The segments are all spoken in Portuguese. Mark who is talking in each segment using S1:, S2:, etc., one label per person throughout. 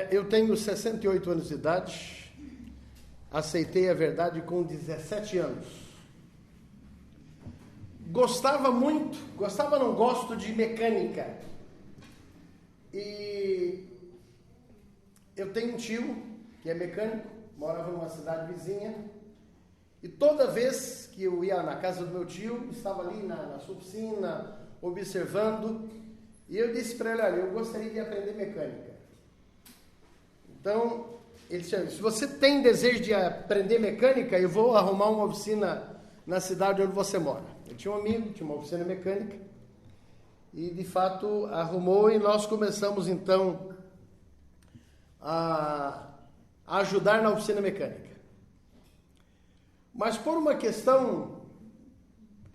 S1: Eu tenho 68 anos de idade, aceitei a verdade com 17 anos. Não gosto de mecânica. E eu tenho um tio que é mecânico, morava numa cidade vizinha, e toda vez que eu ia na casa do meu tio, estava ali na sua oficina, observando, e eu disse para ele, olha, eu gostaria de aprender mecânica. Então, ele disse, se você tem desejo de aprender mecânica, eu vou arrumar uma oficina na cidade onde você mora. Eu tinha um amigo, tinha uma oficina mecânica, e de fato arrumou, e nós começamos então a ajudar na oficina mecânica. Mas por uma questão,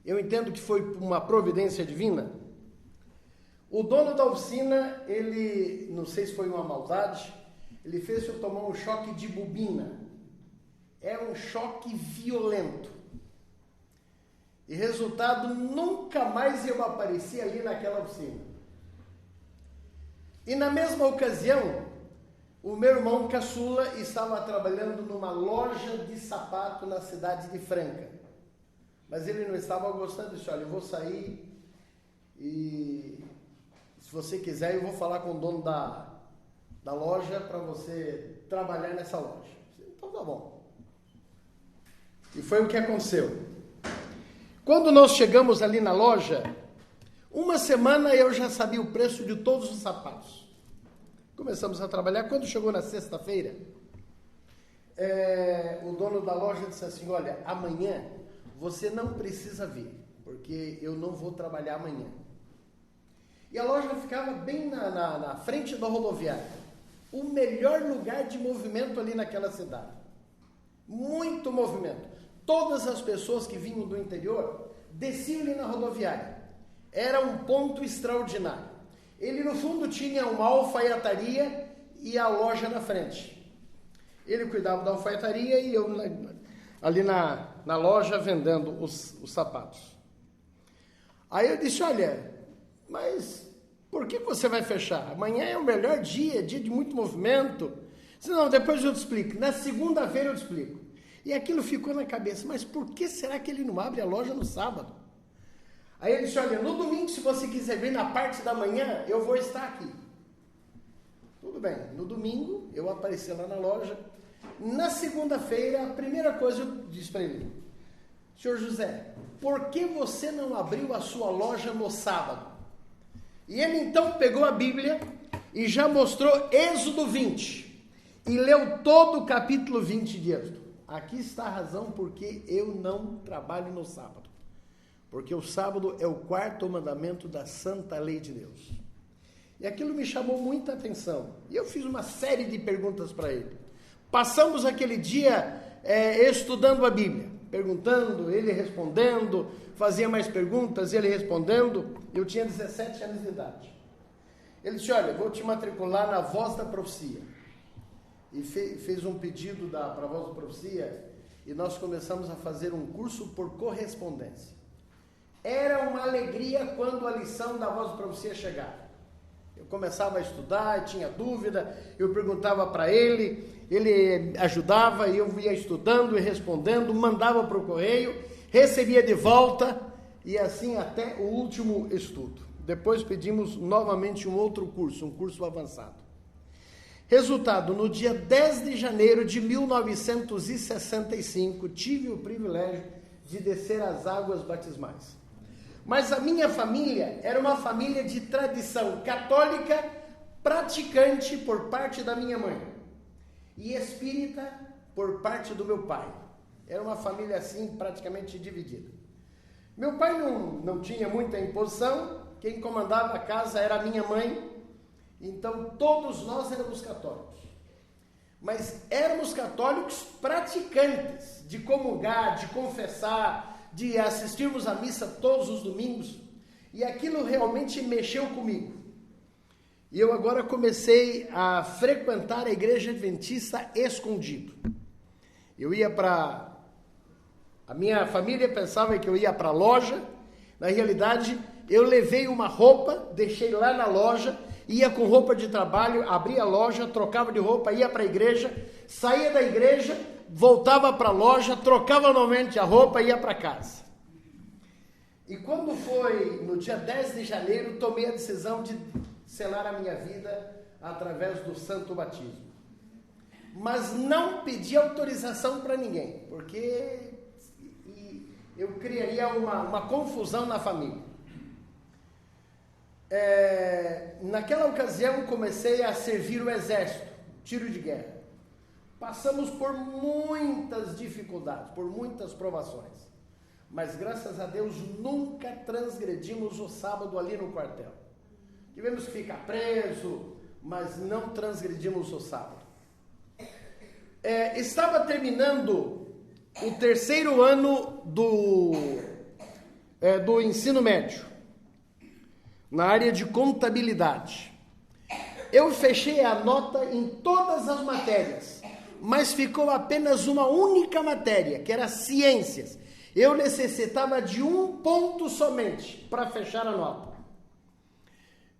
S1: eu entendo que foi uma providência divina, o dono da oficina, ele, não sei se foi uma maldade, ele fez eu tomar um choque de bobina. Era um choque violento. E resultado, nunca mais eu apareci ali naquela oficina. E na mesma ocasião, o meu irmão caçula estava trabalhando numa loja de sapato na cidade de Franca. Mas ele não estava gostando disso. Olha, eu vou sair e se você quiser eu vou falar com o dono da loja para você trabalhar nessa loja. Então tá bom. E foi o que aconteceu. Quando nós chegamos ali na loja, uma semana eu já sabia o preço de todos os sapatos. Começamos a trabalhar. Quando chegou na sexta-feira, o dono da loja disse assim, olha, amanhã você não precisa vir, porque eu não vou trabalhar amanhã. E a loja ficava bem na frente da rodoviária. O melhor lugar de movimento ali naquela cidade. Muito movimento. Todas as pessoas que vinham do interior desciam ali na rodoviária. Era um ponto extraordinário. Ele no fundo tinha uma alfaiataria e a loja na frente. Ele cuidava da alfaiataria e eu ali na loja vendendo os sapatos. Aí eu disse, olha, mas por que você vai fechar? Amanhã é o melhor dia de muito movimento. Disse, não, depois eu te explico. Na segunda-feira eu te explico. E aquilo ficou na cabeça, mas por que será que ele não abre a loja no sábado? Aí ele disse, olha, no domingo, se você quiser vir na parte da manhã, eu vou estar aqui. Tudo bem, no domingo eu apareci lá na loja. Na segunda-feira, a primeira coisa eu disse para ele, senhor José, por que você não abriu a sua loja no sábado? E ele então pegou a Bíblia e já mostrou Êxodo 20 e leu todo o capítulo 20 de Êxodo. Aqui está a razão porque eu não trabalho no sábado. Porque o sábado é o quarto mandamento da santa lei de Deus. E aquilo me chamou muita atenção. E eu fiz uma série de perguntas para ele. Passamos aquele dia estudando a Bíblia. Perguntando, ele respondendo. Fazia mais perguntas, ele respondendo. Eu tinha 17 anos de idade. Ele disse, olha, vou te matricular na Voz da Profecia. E fez um pedido para a Voz da Profecia. E nós começamos a fazer um curso por correspondência. Era uma alegria quando a lição da Voz da Profecia chegava. Eu começava a estudar, tinha dúvida, eu perguntava para ele ajudava, e eu ia estudando e respondendo, mandava para o correio, recebia de volta, e assim até o último estudo. Depois pedimos novamente um outro curso, um curso avançado. Resultado, no dia 10 de janeiro de 1965, tive o privilégio de descer as águas batismais. Mas a minha família era uma família de tradição católica, praticante por parte da minha mãe, e espírita por parte do meu pai. Era uma família assim, praticamente dividida. Meu pai não tinha muita imposição, quem comandava a casa era a minha mãe, então todos nós éramos católicos. Mas éramos católicos praticantes, de comungar, de confessar, de assistirmos à missa todos os domingos, e aquilo realmente mexeu comigo. E eu agora comecei a frequentar a igreja adventista escondido. Eu ia a minha família pensava que eu ia para a loja, na realidade eu levei uma roupa, deixei lá na loja, ia com roupa de trabalho, abria a loja, trocava de roupa, ia para a igreja, saía da igreja, voltava para a loja, trocava novamente a roupa e ia para casa. E quando foi no dia 10 de janeiro, tomei a decisão de selar a minha vida através do santo batismo. Mas não pedi autorização para ninguém, porque eu criaria uma confusão na família. Naquela ocasião comecei a servir o exército, tiro de guerra. Passamos por muitas dificuldades, por muitas provações. Mas graças a Deus nunca transgredimos o sábado ali no quartel. Tivemos que ficar preso, mas não transgredimos o sábado. Estava terminando o terceiro ano do ensino médio, na área de contabilidade. Eu fechei a nota em todas as matérias, mas ficou apenas uma única matéria, que era ciências. Eu necessitava de 1 ponto somente para fechar a nota.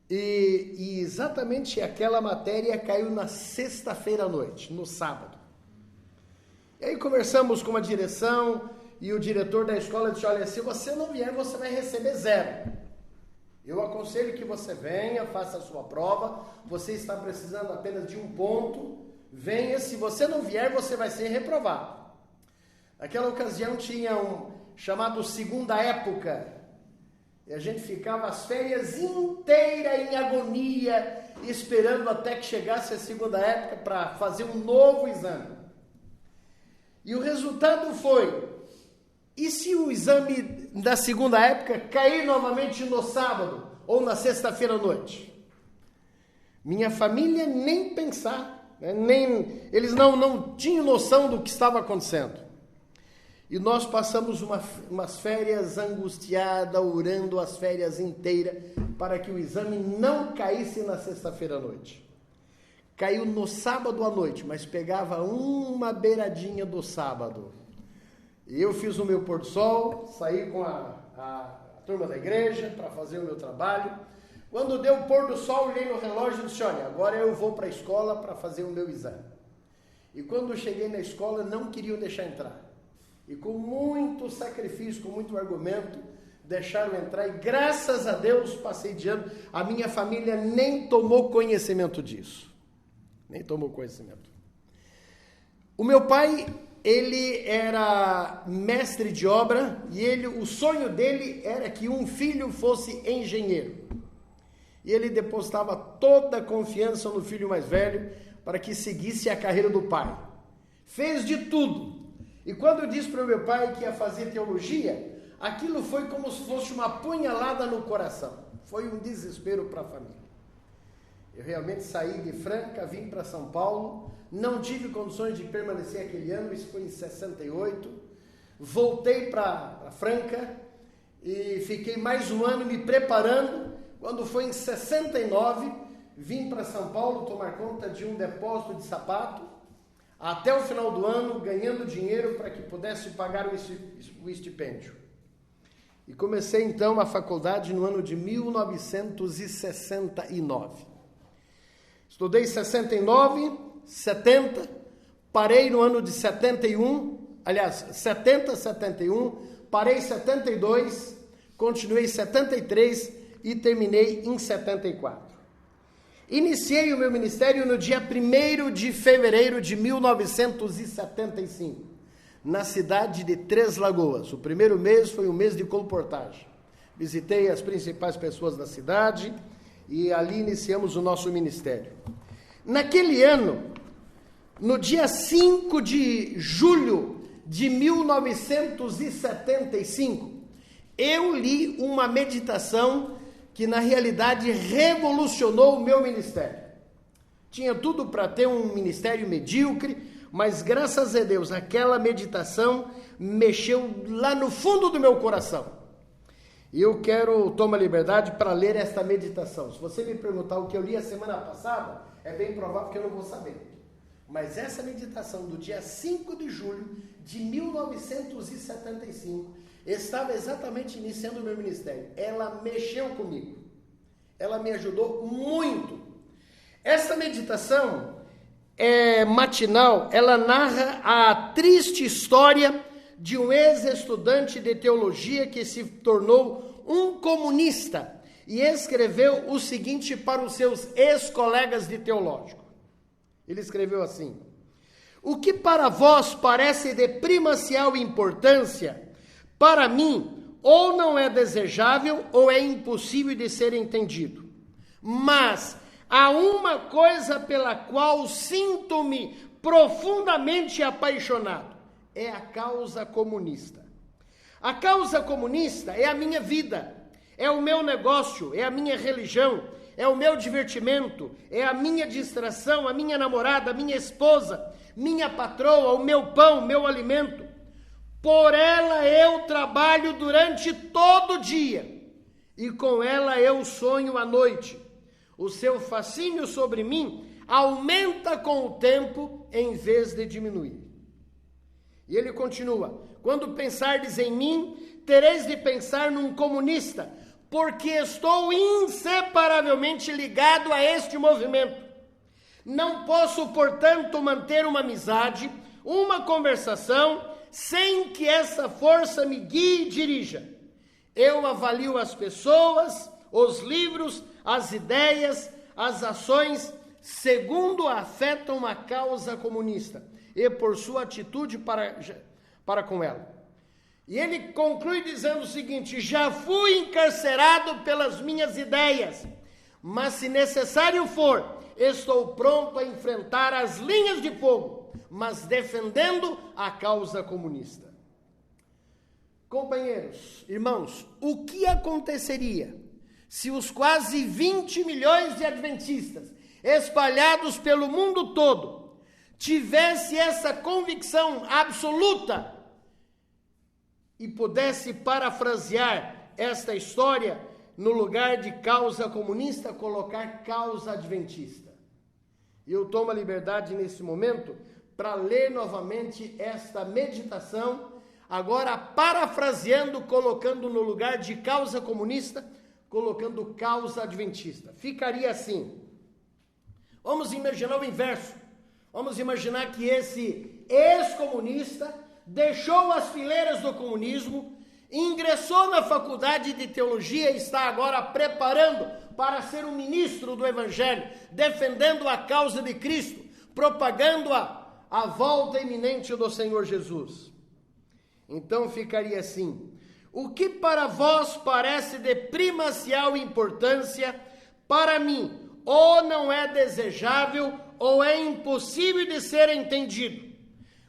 S1: E exatamente aquela matéria caiu na sexta-feira à noite, no sábado. E aí conversamos com a direção e o diretor da escola disse, olha, se você não vier, você vai receber 0. Eu aconselho que você venha, faça a sua prova, você está precisando apenas de 1 ponto, venha, se você não vier, você vai ser reprovado. Naquela ocasião tinha um chamado Segunda Época, e a gente ficava as férias inteiras em agonia, esperando até que chegasse a Segunda Época para fazer um novo exame. E o resultado foi, e se o exame da Segunda Época cair novamente no sábado ou na sexta-feira à noite? Minha família nem pensar, né? Eles não tinham noção do que estava acontecendo. E nós passamos umas férias angustiadas, orando as férias inteiras, para que o exame não caísse na sexta-feira à noite. Caiu no sábado à noite, mas pegava uma beiradinha do sábado. E eu fiz o meu pôr do sol, saí com a turma da igreja para fazer o meu trabalho. Quando deu o pôr do sol, olhei no relógio e disse, olha, agora eu vou para a escola para fazer o meu exame. E quando eu cheguei na escola, não queriam deixar entrar. E com muito sacrifício, com muito argumento, deixaram entrar. E graças a Deus, passei de ano. A minha família nem tomou conhecimento disso. Nem tomou conhecimento. O meu pai, ele era mestre de obra e o sonho dele era que um filho fosse engenheiro. E ele depositava toda a confiança no filho mais velho para que seguisse a carreira do pai. Fez de tudo. E quando eu disse para o meu pai que ia fazer teologia, aquilo foi como se fosse uma punhalada no coração. Foi um desespero para a família. Eu realmente saí de Franca, vim para São Paulo, não tive condições de permanecer aquele ano, isso foi em 68. Voltei para Franca e fiquei mais um ano me preparando. Quando foi em 69, vim para São Paulo tomar conta de um depósito de sapato, até o final do ano, ganhando dinheiro para que pudesse pagar o estipêndio. E comecei então a faculdade no ano de 1969. Estudei 69, 70, parei no ano de 71, aliás, 70, 71, parei em 72, continuei em 73 e terminei em 74. Iniciei o meu ministério no dia 1º de fevereiro de 1975, na cidade de Três Lagoas. O primeiro mês foi um mês de colportagem. Visitei as principais pessoas da cidade e ali iniciamos o nosso ministério. Naquele ano, no dia 5 de julho de 1975, eu li uma meditação que na realidade revolucionou o meu ministério. Tinha tudo para ter um ministério medíocre, mas graças a Deus, aquela meditação mexeu lá no fundo do meu coração. E eu quero tomar liberdade para ler esta meditação. Se você me perguntar o que eu li a semana passada, é bem provável que eu não vou saber. Mas essa meditação do dia 5 de julho de 1975 estava exatamente iniciando o meu ministério. Ela mexeu comigo. ela me ajudou muito. Essa meditação matinal, ela narra a triste história de um ex-estudante de teologia que se tornou um comunista e escreveu o seguinte para os seus ex-colegas de teológico. Ele escreveu assim: o que para vós parece de primacial importância, para mim, ou não é desejável, ou é impossível de ser entendido. Mas há uma coisa pela qual sinto-me profundamente apaixonado, é a causa comunista. A causa comunista é a minha vida, é o meu negócio, é a minha religião, é o meu divertimento, é a minha distração, a minha namorada, a minha esposa, minha patroa, o meu pão, meu alimento. Por ela eu trabalho durante todo o dia e com ela eu sonho à noite. O seu fascínio sobre mim aumenta com o tempo em vez de diminuir. E ele continua: quando pensardes em mim, tereis de pensar num comunista, porque estou inseparavelmente ligado a este movimento. Não posso, portanto, manter uma amizade, uma conversação, sem que essa força me guie e dirija. Eu avalio as pessoas, os livros, as ideias, as ações, segundo afetam a causa comunista e por sua atitude para com ela. E ele conclui dizendo o seguinte: já fui encarcerado pelas minhas ideias, mas se necessário for, estou pronto a enfrentar as linhas de fogo, mas defendendo a causa comunista. Companheiros, irmãos, o que aconteceria se os quase 20 milhões de adventistas espalhados pelo mundo todo tivesse essa convicção absoluta e pudesse parafrasear esta história no lugar de causa comunista, colocar causa adventista? E eu tomo a liberdade nesse momento para ler novamente esta meditação, agora parafraseando, colocando no lugar de causa comunista, colocando causa adventista. Ficaria assim. Vamos imaginar o inverso. Vamos imaginar que esse ex-comunista deixou as fileiras do comunismo, ingressou na faculdade de teologia e está agora preparando para ser um ministro do Evangelho, defendendo a causa de Cristo, propagando a volta iminente do Senhor Jesus. Então ficaria assim: o que para vós parece de primacial importância, para mim, ou não é desejável, ou é impossível de ser entendido.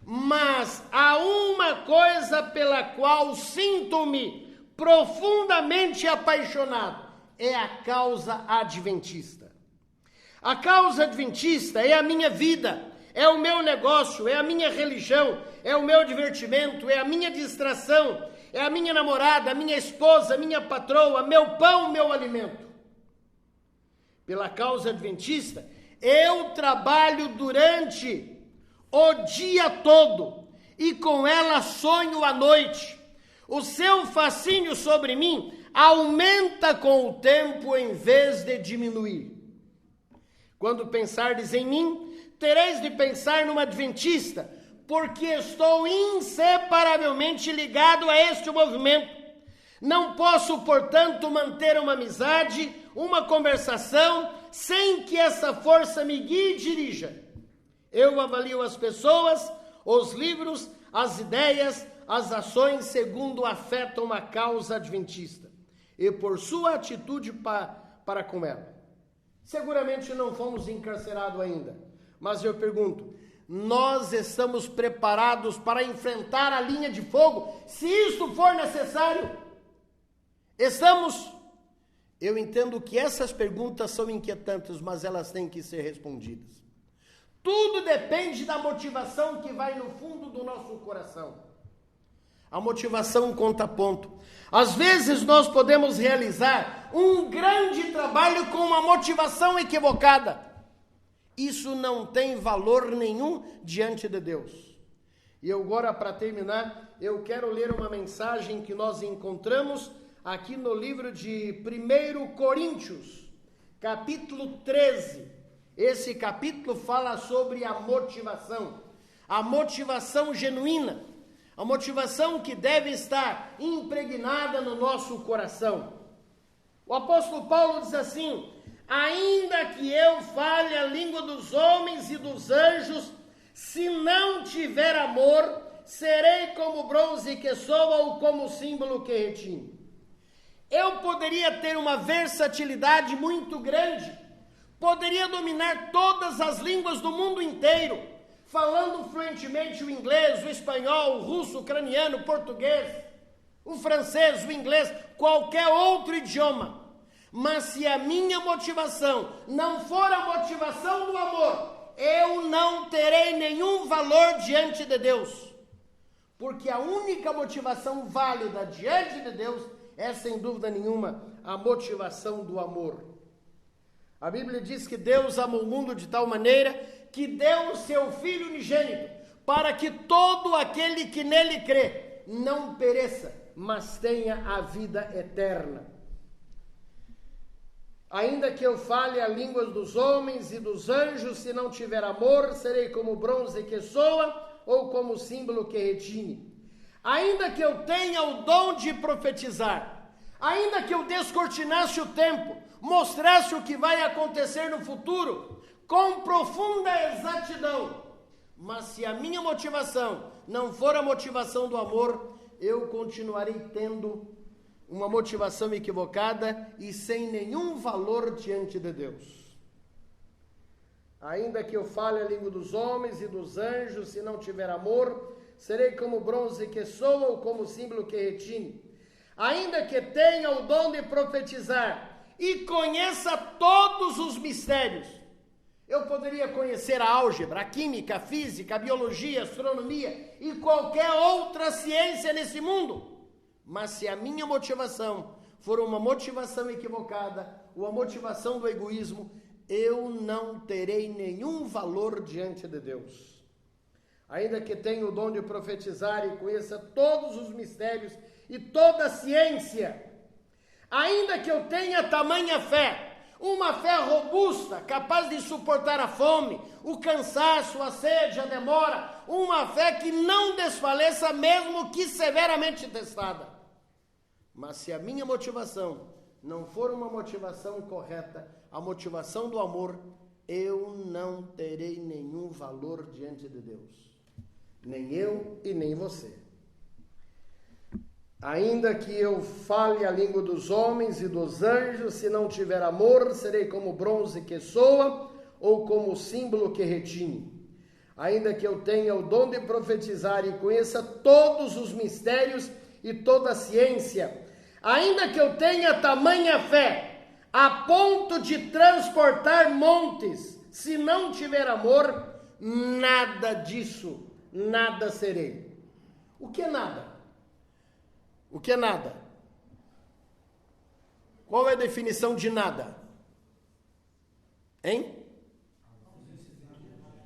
S1: Mas há uma coisa pela qual sinto-me profundamente apaixonado, é a causa adventista. A causa adventista é a minha vida, é o meu negócio, é a minha religião, é o meu divertimento, é a minha distração, é a minha namorada, a minha esposa, a minha patroa, meu pão, meu alimento. Pela causa adventista, eu trabalho durante o dia todo e com ela sonho à noite. O seu fascínio sobre mim aumenta com o tempo em vez de diminuir. Quando pensardes em mim, tereis de pensar numa adventista, porque estou inseparavelmente ligado a este movimento. Não posso, portanto, manter uma amizade, uma conversação, sem que essa força me guie e dirija. Eu avalio as pessoas, os livros, as ideias, as ações segundo afetam a causa adventista e por sua atitude para com ela. Seguramente não fomos encarcerados ainda, mas eu pergunto, nós estamos preparados para enfrentar a linha de fogo, se isso for necessário? Estamos? Eu entendo que essas perguntas são inquietantes, mas elas têm que ser respondidas. Tudo depende da motivação que vai no fundo do nosso coração. A motivação conta ponto. Às vezes nós podemos realizar um grande trabalho com uma motivação equivocada. Isso não tem valor nenhum diante de Deus. E agora, para terminar, eu quero ler uma mensagem que nós encontramos aqui no livro de 1 Coríntios, capítulo 13. Esse capítulo fala sobre a motivação genuína, a motivação que deve estar impregnada no nosso coração. O apóstolo Paulo diz assim: ainda que eu fale a língua dos homens e dos anjos, se não tiver amor, serei como bronze que soa ou como símbolo que retine. Eu poderia ter uma versatilidade muito grande, poderia dominar todas as línguas do mundo inteiro, falando fluentemente o inglês, o espanhol, o russo, o ucraniano, o português, o francês, o inglês, qualquer outro idioma. Mas se a minha motivação não for a motivação do amor, eu não terei nenhum valor diante de Deus. Porque a única motivação válida diante de Deus é, sem dúvida nenhuma, a motivação do amor. A Bíblia diz que Deus amou o mundo de tal maneira que deu o seu Filho unigênito, para que todo aquele que nele crê não pereça, mas tenha a vida eterna. Ainda que eu fale a língua dos homens e dos anjos, se não tiver amor, serei como bronze que soa ou como símbolo que retine. Ainda que eu tenha o dom de profetizar, ainda que eu descortinasse o tempo, mostrasse o que vai acontecer no futuro, com profunda exatidão, mas se a minha motivação não for a motivação do amor, eu continuarei tendo uma motivação equivocada e sem nenhum valor diante de Deus. Ainda que eu fale a língua dos homens e dos anjos, se não tiver amor, serei como bronze que soa ou como símbolo que retine. Ainda que tenha o dom de profetizar e conheça todos os mistérios, eu poderia conhecer a álgebra, a química, a física, a biologia, a astronomia e qualquer outra ciência nesse mundo. Mas se a minha motivação for uma motivação equivocada, ou a motivação do egoísmo, eu não terei nenhum valor diante de Deus. Ainda que tenha o dom de profetizar e conheça todos os mistérios e toda a ciência, ainda que eu tenha tamanha fé, uma fé robusta, capaz de suportar a fome, o cansaço, a sede, a demora, uma fé que não desfaleça mesmo que severamente testada. Mas se a minha motivação não for uma motivação correta, a motivação do amor, eu não terei nenhum valor diante de Deus. Nem eu e nem você. Ainda que eu fale a língua dos homens e dos anjos, se não tiver amor, serei como bronze que soa ou como símbolo que retine. Ainda que eu tenha o dom de profetizar e conheça todos os mistérios e toda a ciência, ainda que eu tenha tamanha fé, a ponto de transportar montes, se não tiver amor, nada disso, nada serei. O que é nada? O que é nada? Qual é a definição de nada? Hein?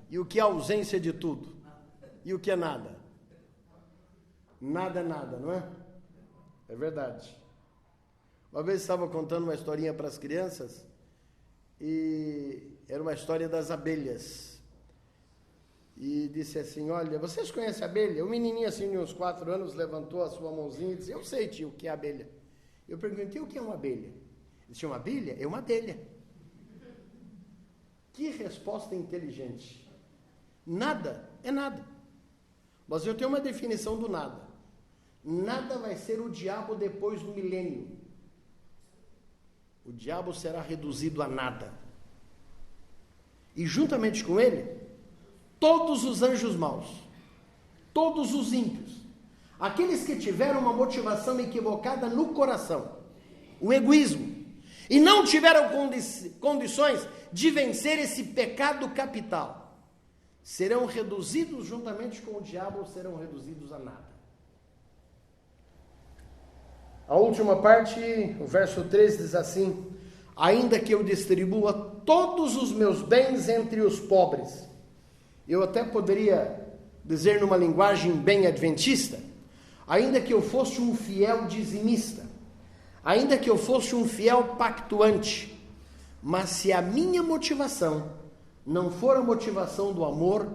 S1: E o que é ausência de tudo? E o que é nada? Nada é nada, não é? É verdade. Uma vez estava contando uma historinha para as crianças e era uma história das abelhas. E disse assim: olha, vocês conhecem a abelha? O menininho assim de uns 4 anos levantou a sua mãozinha e disse: eu sei, tio, o que é abelha. Eu perguntei: o que é uma abelha? Ele disse: uma abelha? É uma abelha. Que resposta inteligente. Nada é nada. Mas eu tenho uma definição do nada. Nada vai ser o diabo depois do milênio. O diabo será reduzido a nada. E juntamente com ele, todos os anjos maus, todos os ímpios, aqueles que tiveram uma motivação equivocada no coração, o egoísmo, e não tiveram condições de vencer esse pecado capital, serão reduzidos juntamente com o diabo, ou serão reduzidos a nada. A última parte, o verso 13 diz assim: ainda que eu distribua todos os meus bens entre os pobres. Eu até poderia dizer numa linguagem bem adventista, ainda que eu fosse um fiel dizimista, ainda que eu fosse um fiel pactuante, Mas se a minha motivação não for a motivação do amor,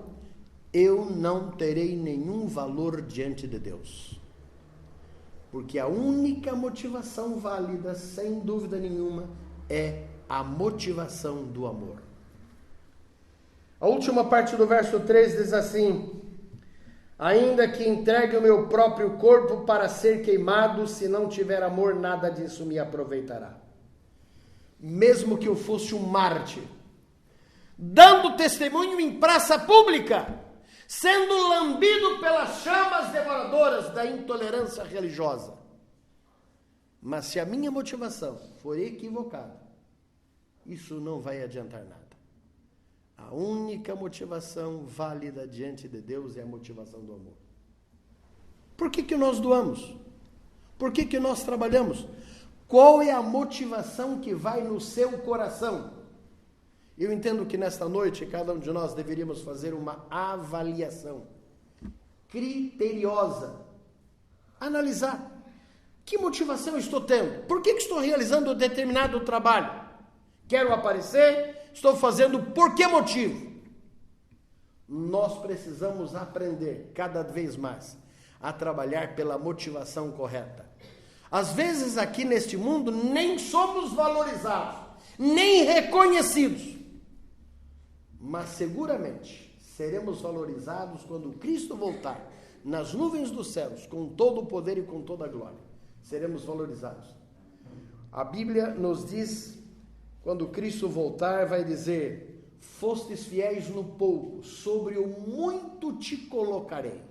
S1: eu não terei nenhum valor diante de Deus. Porque a única motivação válida, sem dúvida nenhuma, é a motivação do amor. A última parte do verso 3 diz assim: ainda que entregue o meu próprio corpo para ser queimado, se não tiver amor, nada disso me aproveitará. Mesmo que eu fosse um mártir, dando testemunho em praça pública, sendo lambido pelas chamas devoradoras da intolerância religiosa. Mas se a minha motivação for equivocada, isso não vai adiantar nada. A única motivação válida diante de Deus é a motivação do amor. Por que nós doamos? Por que nós trabalhamos? Qual é a motivação que vai no seu coração? Eu entendo que nesta noite cada um de nós deveríamos fazer uma avaliação criteriosa. Analisar. Que motivação estou tendo? Por que estou realizando determinado trabalho? Quero aparecer? Estou fazendo por que motivo? Nós precisamos aprender cada vez mais a trabalhar pela motivação correta. Às vezes aqui neste mundo nem somos valorizados, nem reconhecidos. Mas seguramente seremos valorizados quando Cristo voltar nas nuvens dos céus, com todo o poder e com toda a glória. Seremos valorizados. A Bíblia nos diz, quando Cristo voltar, vai dizer: fostes fiéis no pouco, sobre o muito te colocarei.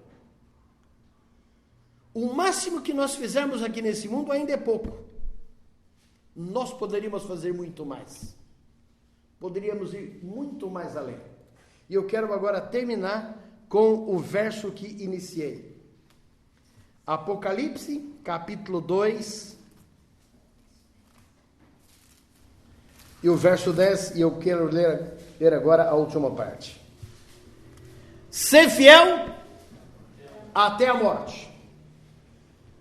S1: O máximo que nós fizermos aqui nesse mundo ainda é pouco. Nós poderíamos fazer muito mais. Poderíamos ir muito mais além. E eu quero agora terminar com o verso que iniciei. Apocalipse, capítulo 2, e o verso 10, e eu quero ler agora a última parte. Ser fiel até a morte.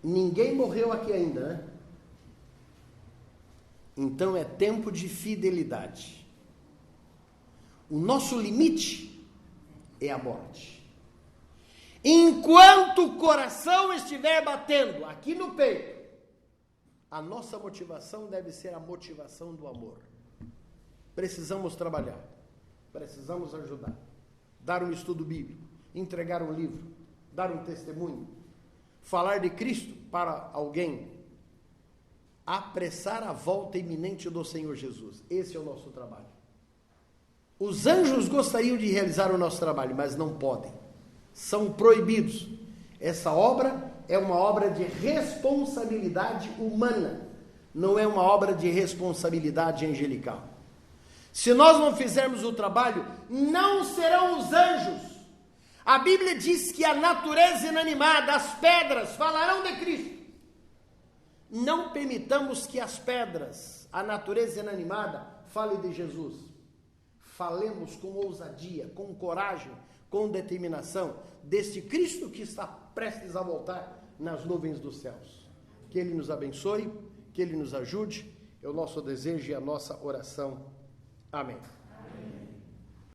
S1: Ninguém morreu aqui ainda, né? Então é tempo de fidelidade. O nosso limite é a morte. Enquanto o coração estiver batendo aqui no peito, a nossa motivação deve ser a motivação do amor. Precisamos trabalhar, precisamos ajudar, dar um estudo bíblico, entregar um livro, dar um testemunho, falar de Cristo para alguém, apressar a volta iminente do Senhor Jesus. Esse é o nosso trabalho. Os anjos gostariam de realizar o nosso trabalho, mas não podem. São proibidos. Essa obra é uma obra de responsabilidade humana, não é uma obra de responsabilidade angelical. Se nós não fizermos o trabalho, não serão os anjos. A Bíblia diz que a natureza inanimada, as pedras, falarão de Cristo. Não permitamos que as pedras, a natureza inanimada, fale de Jesus. Falemos com ousadia, com coragem, com determinação, deste Cristo que está prestes a voltar nas nuvens dos céus. Que Ele nos abençoe, que Ele nos ajude, é o nosso desejo e a nossa oração. Amém.